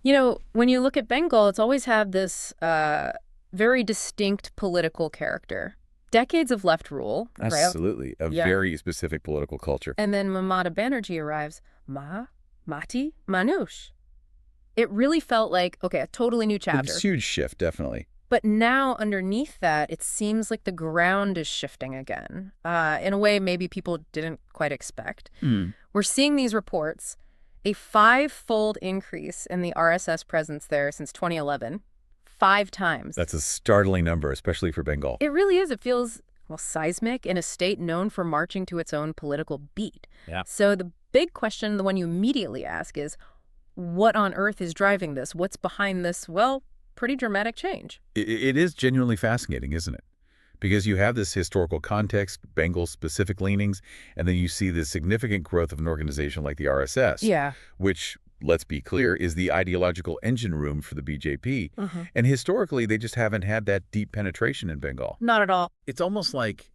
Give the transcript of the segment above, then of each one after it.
When you look at Bengal, it's always had this very distinct political character. Decades of left rule, right? Absolutely. A Yeah. very specific political culture. And then Mamata Banerjee arrives. Mati, Manush. It really felt like, okay, a totally new It's chapter. a huge shift, definitely. But now underneath that, it seems like the ground is shifting again, in a way maybe people didn't quite expect. Hmm. We're seeing these reports, a five-fold increase in the RSS presence there since 2011, 5 times. That's a startling number, especially for Bengal. It really is. It feels, well, seismic in a state known for marching to its own political beat. Yeah. So the big question, the one you immediately ask is, what on earth is driving this? What's behind this, well, pretty dramatic change? It is genuinely fascinating, isn't it? Because you have this historical context, Bengal-specific leanings, and then you see the significant growth of an organization like the RSS, Yeah. which, let's be clear, is the ideological engine room for the BJP. And historically, they just haven't had that deep penetration in Bengal. Not at all. It's almost like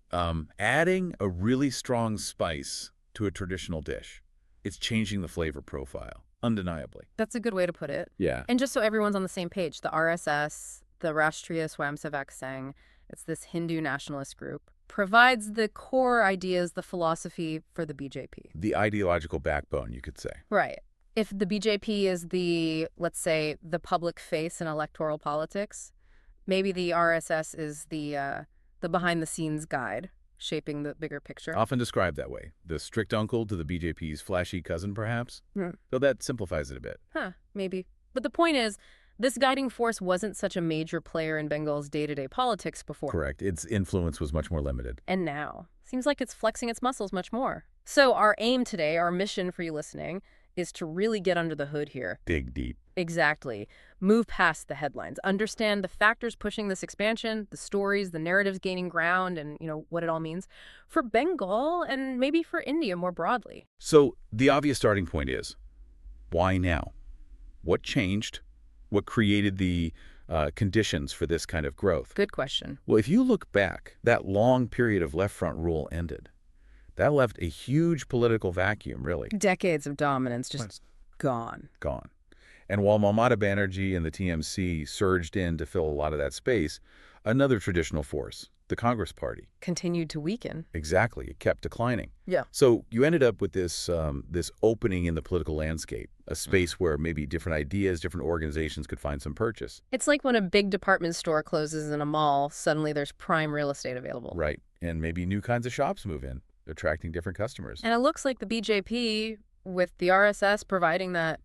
adding a really strong spice to a traditional dish. It's changing the flavor profile, undeniably. That's a good way to put it. Yeah. And just so everyone's on the same page, the RSS, the Rashtriya Swayamsevak Sangh, it's this Hindu nationalist group, provides the core ideas, the philosophy for the BJP. The ideological backbone, you could say. Right. If the BJP is the, let's say, the public face in electoral politics, maybe the RSS is the behind-the-scenes guide, shaping the bigger picture. Often described that way. The strict uncle to the BJP's flashy cousin, perhaps? Though that simplifies it a bit. Maybe. But the point is, this guiding force wasn't such a major player in Bengal's day-to-day politics before. Correct. Its influence was much more limited. And now, seems like it's flexing its muscles much more. So our aim today, our mission for you listening, is to really get under the hood here. Dig deep. Exactly. Move past the headlines. Understand the factors pushing this expansion, the stories, the narratives gaining ground, and, what it all means for Bengal and maybe for India more broadly. So the obvious starting point is, why now? What changed? What created the conditions for this kind of growth? Good question. Well, if you look back, that long period of left-front rule ended. That left a huge political vacuum, really. Decades of dominance just gone. Gone. And while Mamata Banerjee and the TMC surged in to fill a lot of that space, another traditional force, the Congress Party, Continued to weaken. exactly, it kept declining. Yeah. So you ended up with this opening in the political landscape, a space where maybe different ideas, different organizations could find some purchase. It's like when a big department store closes in a mall, suddenly there's prime real estate available. Right. And maybe new kinds of shops move in, attracting different customers. And it looks like the BJP, with the RSS providing that,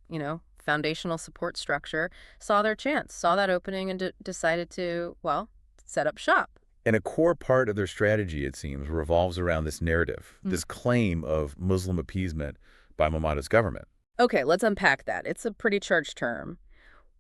foundational support structure, saw their chance, saw that opening and decided to, well, set up shop. And a core part of their strategy, it seems, revolves around this narrative, this claim of Muslim appeasement by Mamata's government. Okay, let's unpack that. It's a pretty charged term.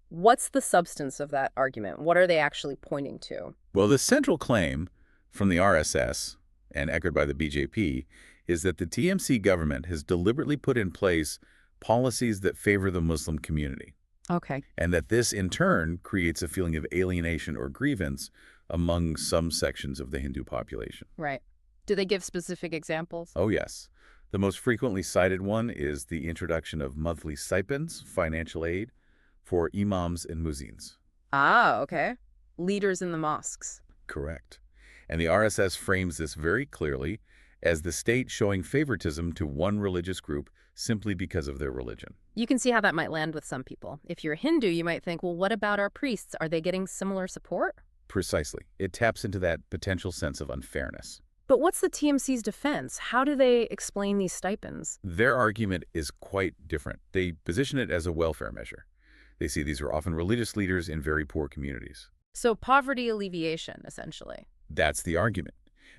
What's the substance of that argument? What are they actually pointing to? Well, the central claim from the RSS, and echoed by the BJP, is that the TMC government has deliberately put in place policies that favor the Muslim community, Okay. and that this, in turn, creates a feeling of alienation or grievance among some sections of the Hindu population. Right. Do they give specific examples? Oh, yes. The most frequently cited one is the introduction of monthly stipends, financial aid, for imams and muezzins. Okay. Leaders in the mosques. Correct. And the RSS frames this very clearly as the state showing favoritism to one religious group simply because of their religion. You can see how that might land with some people. If you're Hindu, you might think, well, what about our priests? Are they getting similar support? Precisely. It taps into that potential sense of unfairness. But what's the TMC's defense? How do they explain these stipends? Their argument is quite different. They position it as a welfare measure. They see these are often religious leaders in very poor communities. So poverty alleviation, essentially. That's the argument.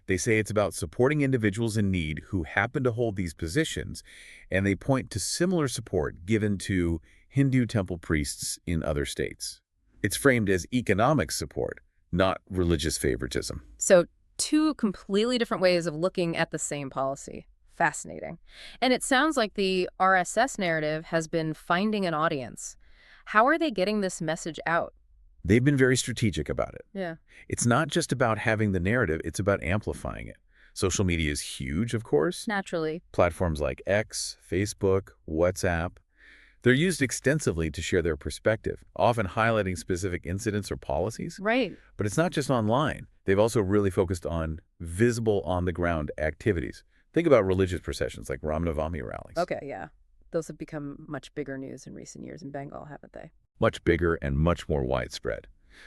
They say it's about supporting individuals in need who happen to hold these positions, and they point to similar support given to Hindu temple priests in other states. It's framed as economic support, not religious favoritism. So two completely different ways of looking at the same policy. Fascinating. And it sounds like the RSS narrative has been finding an audience. How are they getting this message out? They've been very strategic about it. Yeah. It's not just about having the narrative, it's about amplifying it. Social media is huge, of course. Naturally. Platforms like X, Facebook, WhatsApp. They're used extensively to share their perspective, often highlighting specific incidents or policies. Right. But it's not just online. They've also really focused on visible on-the-ground activities. Think about religious processions like Ram Navami rallies. Okay, yeah. Those have become much bigger news in recent years in Bengal, haven't they? Much bigger and much more widespread,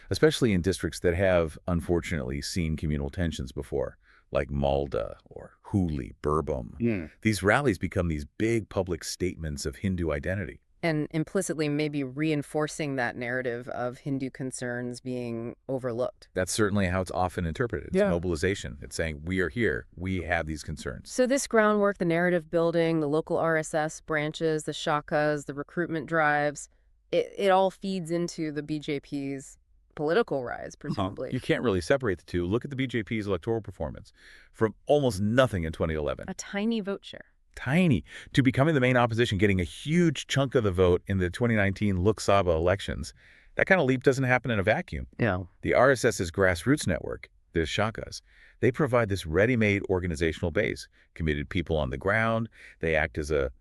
especially in districts that have, unfortunately, seen communal tensions before, like Malda or Hooghly, Birbhum. These rallies become these big public statements of Hindu identity. And implicitly maybe reinforcing that narrative of Hindu concerns being overlooked. That's certainly how it's often interpreted. It's mobilization. It's saying, we are here. We have these concerns. So this groundwork, the narrative building, the local RSS branches, the shakas, the recruitment drives, it all feeds into the BJP's political rise, presumably. You can't really separate the two. Look at the BJP's electoral performance. From almost nothing in 2011. A tiny vote share. Tiny, to becoming the main opposition, getting a huge chunk of the vote in the 2019 Lok Sabha elections. That kind of leap doesn't happen in a vacuum. Yeah. The RSS's grassroots network, the shakas, they provide this ready-made organizational base, committed people on the ground. They act as a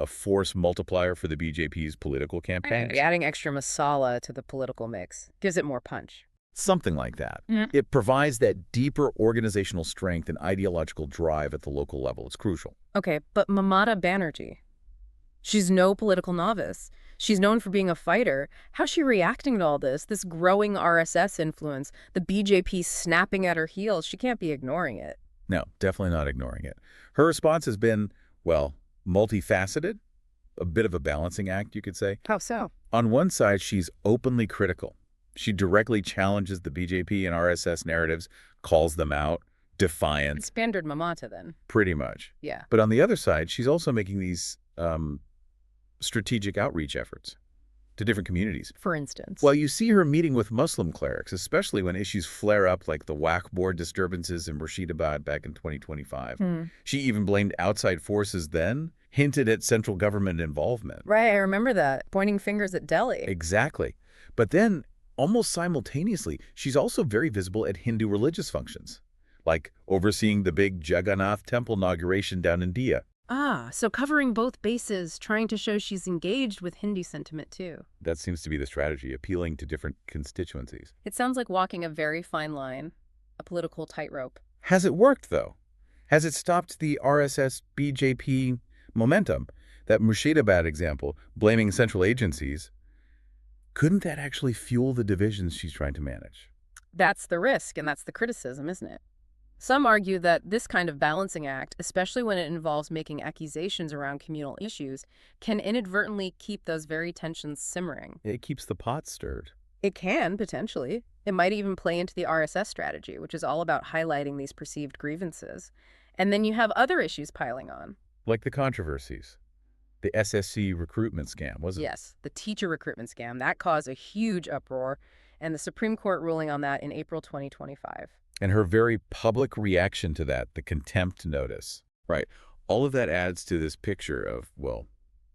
force multiplier for the BJP's political campaigns. Adding extra masala to the political mix gives it more punch. Something like that. It provides that deeper organizational strength and ideological drive at the local level. It's crucial. Okay, but Mamata Banerjee, she's no political novice. She's known for being a fighter. How's she reacting to all this growing RSS influence, the BJP snapping at her heels? She can't be ignoring it. No, definitely not ignoring it. Her response has been, multifaceted, a bit of a balancing act, you could say. How so? On one side, she's openly critical. She directly challenges the BJP and RSS narratives, calls them out, defiant. Standard Mamata, then. Pretty much. Yeah. But on the other side, she's also making these strategic outreach efforts to different communities. For instance? Well, you see her meeting with Muslim clerics, especially when issues flare up like the Waqf board disturbances in Murshidabad back in 2025. She even blamed outside forces then, hinted at central government involvement. Right, I remember that, pointing fingers at Delhi. Exactly. But then, almost simultaneously, she's also very visible at Hindu religious functions, like overseeing the big Jagannath temple inauguration down in India. Ah, so covering both bases, trying to show she's engaged with Hindu sentiment too. That seems to be the strategy, appealing to different constituencies. It sounds like walking a very fine line, a political tightrope. Has it worked, though? Has it stopped the RSS-BJP momentum? That Murshidabad example, blaming central agencies, couldn't that actually fuel the divisions she's trying to manage? That's the risk, and that's the criticism, isn't it? Some argue that this kind of balancing act, especially when it involves making accusations around communal issues, can inadvertently keep those very tensions simmering. It keeps the pot stirred. It can, potentially. It might even play into the RSS strategy, which is all about highlighting these perceived grievances. And then you have other issues piling on. Like the controversies. The SSC recruitment scam, wasn't it? Yes, the teacher recruitment scam. That caused a huge uproar, and the Supreme Court ruling on that in April 2025. And her very public reaction to that, the contempt notice. Right. All of that adds to this picture of,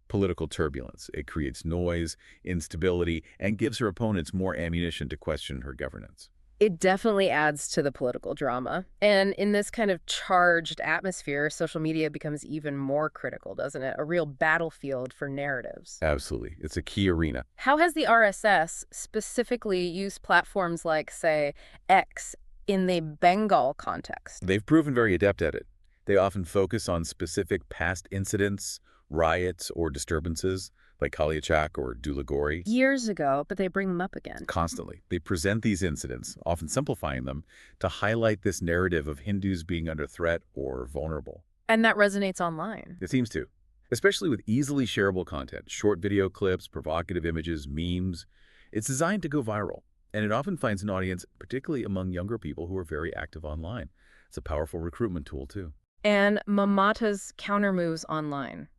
political turbulence. It creates noise, instability, and gives her opponents more ammunition to question her governance. It definitely adds to the political drama. And in this kind of charged atmosphere, social media becomes even more critical, doesn't it? A real battlefield for narratives. Absolutely. It's a key arena. How has the RSS specifically used platforms like, say, X in the Bengal context? They've proven very adept at it. They often focus on specific past incidents, riots, or disturbances, like Kaliachak or Dulagori. Years ago, but they bring them up again. Constantly. They present these incidents, often simplifying them, to highlight this narrative of Hindus being under threat or vulnerable. And that resonates online. It seems to, especially with easily shareable content, short video clips, provocative images, memes. It's designed to go viral, and it often finds an audience, particularly among younger people who are very active online. It's a powerful recruitment tool, too. And Mamata's countermoves online,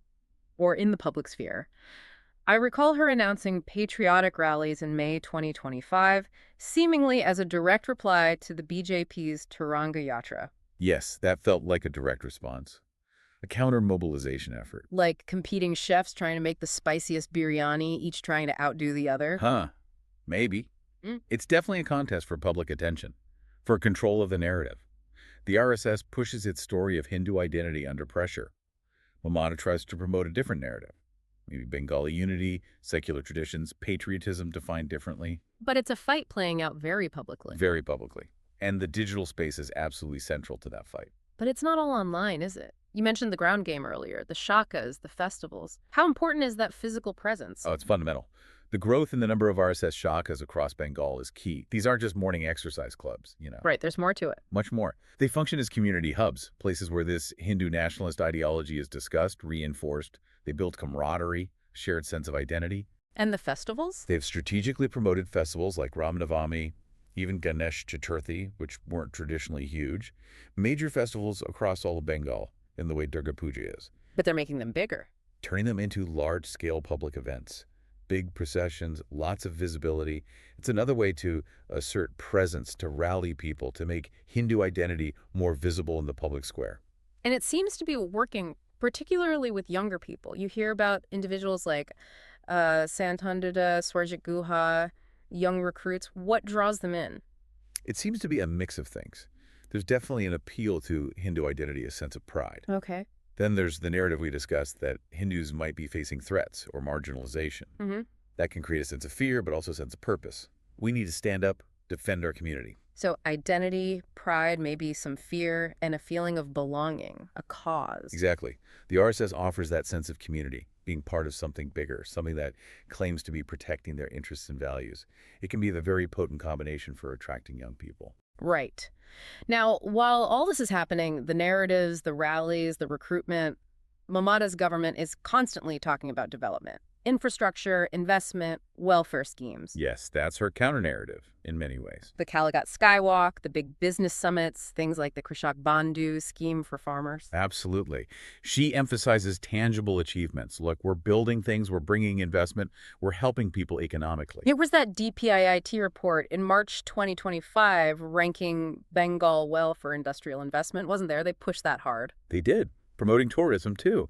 or in the public sphere. I recall her announcing patriotic rallies in May 2025, seemingly as a direct reply to the BJP's Tiranga Yatra. Yes, that felt like a direct response. A counter-mobilization effort. Like competing chefs trying to make the spiciest biryani, each trying to outdo the other. Huh. Maybe. It's definitely a contest for public attention, for control of the narrative. The RSS pushes its story of Hindu identity under pressure. Mamata tries to promote a different narrative, Maybe Bengali unity, secular traditions, patriotism defined differently, But it's a fight playing out very publicly. very publicly. And the digital space is absolutely central to that fight. But it's not all online, is it? You mentioned the ground game earlier, the shakas, the festivals. How important is that physical presence? Oh, it's fundamental. The growth in the number of RSS shakas across Bengal is key. These aren't just morning exercise clubs. Right, there's more to it. Much more. They function as community hubs, places where this Hindu nationalist ideology is discussed, reinforced. They build camaraderie, shared sense of identity. And the festivals? They've strategically promoted festivals like Ram Navami, even Ganesh Chaturthi, which weren't traditionally huge. Major festivals across all of Bengal in the way Durga Puja is, But they're making them bigger. turning them into large-scale public events. Big processions, lots of visibility. It's another way to assert presence, to rally people, to make Hindu identity more visible in the public square. And it seems to be working particularly with younger people. You hear about individuals like Santandada, Swarjit Guha, young recruits. What draws them in? It seems to be a mix of things. There's definitely an appeal to Hindu identity, a sense of pride. Okay. Then there's the narrative we discussed that Hindus might be facing threats or marginalization. Mm-hmm. That can create a sense of fear, but also a sense of purpose. We need to stand up, defend our community. So identity, pride, maybe some fear, and a feeling of belonging, a cause. Exactly. The RSS offers that sense of community, being part of something bigger, something that claims to be protecting their interests and values. It can be the very potent combination for attracting young people. Right. Now, while all this is happening, the narratives, the rallies, the recruitment, Mamata's government is constantly talking about development, infrastructure, investment, welfare schemes. Yes, that's her counter-narrative in many ways. The Calicut Skywalk, the big business summits, things like the Krishak Bandhu scheme for farmers. Absolutely. She emphasizes tangible achievements. Look, we're building things, we're bringing investment, we're helping people economically. It was that DPIIT report in March 2025 ranking Bengal well for industrial investment, wasn't there? They pushed that hard. They did, promoting tourism too.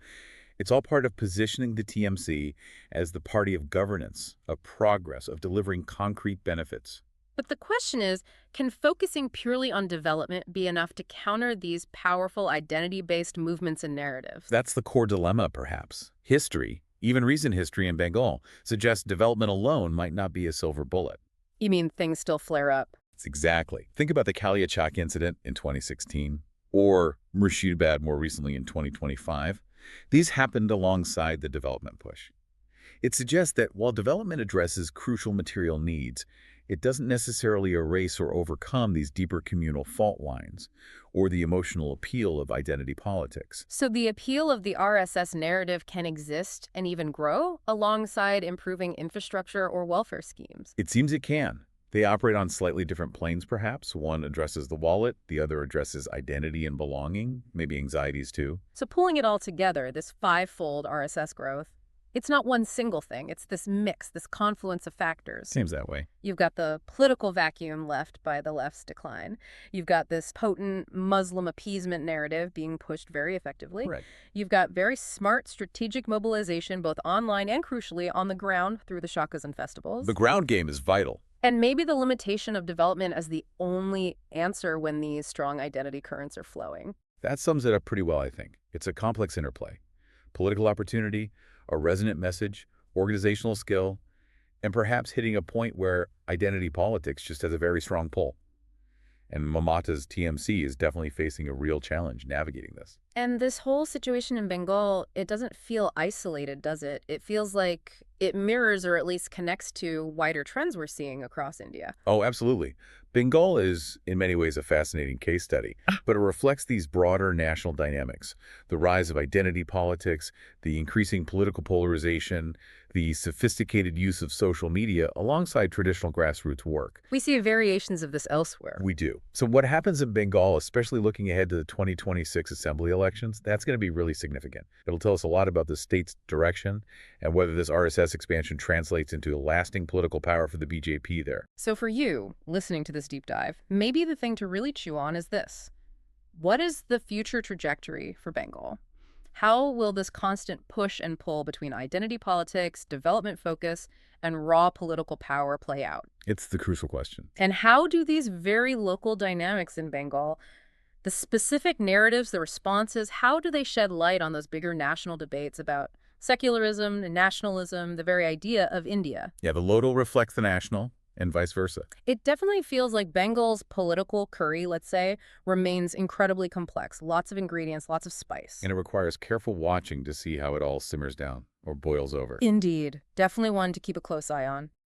It's all part of positioning the TMC as the party of governance, of progress, of delivering concrete benefits. But the question is, can focusing purely on development be enough to counter these powerful identity-based movements and narratives? That's the core dilemma, perhaps. History, even recent history in Bengal, suggests development alone might not be a silver bullet. You mean things still flare up? It's exactly. Think about the Kaliachak incident in 2016, or Murshidabad more recently in 2025. These happened alongside the development push. It suggests that while development addresses crucial material needs, it doesn't necessarily erase or overcome these deeper communal fault lines or the emotional appeal of identity politics. So the appeal of the RSS narrative can exist and even grow alongside improving infrastructure or welfare schemes. It seems it can. They operate on slightly different planes, perhaps. One addresses the wallet, the other addresses identity and belonging, maybe anxieties too. So pulling it all together, this five-fold RSS growth, it's not one single thing. It's this mix, this confluence of factors. Seems that way. You've got the political vacuum left by the left's decline. You've got this potent Muslim appeasement narrative being pushed very effectively. Right. You've got very smart strategic mobilization, both online and crucially on the ground through the shakas and festivals. The ground game is vital. And maybe the limitation of development as the only answer when these strong identity currents are flowing. That sums it up pretty well, I think. It's a complex interplay. Political opportunity, a resonant message, organizational skill, and perhaps hitting a point where identity politics just has a very strong pull. And Mamata's TMC is definitely facing a real challenge navigating this. And this whole situation in Bengal, it doesn't feel isolated, does it? It feels like it mirrors or at least connects to wider trends we're seeing across India. Oh, absolutely. Bengal is, in many ways, a fascinating case study, but it reflects these broader national dynamics. The rise of identity politics, the increasing political polarization, the sophisticated use of social media alongside traditional grassroots work. We see variations of this elsewhere. We do. So what happens in Bengal, especially looking ahead to the 2026 assembly elections, that's going to be really significant. It'll tell us a lot about the state's direction and whether this RSS expansion translates into a lasting political power for the BJP there. So for you, listening to this deep dive, maybe the thing to really chew on is this. What is the future trajectory for Bengal? How will this constant push and pull between identity politics, development focus, and raw political power play out? It's the crucial question. And how do these very local dynamics in Bengal, the specific narratives, the responses, how do they shed light on those bigger national debates about Secularism and nationalism, the very idea of India. Yeah, the lodal reflects the national, and vice versa. It definitely feels like Bengal's political curry, let's say, remains incredibly complex. Lots of ingredients, lots of spice. And it requires careful watching to see how it all simmers down or boils over. Indeed. Definitely one to keep a close eye on.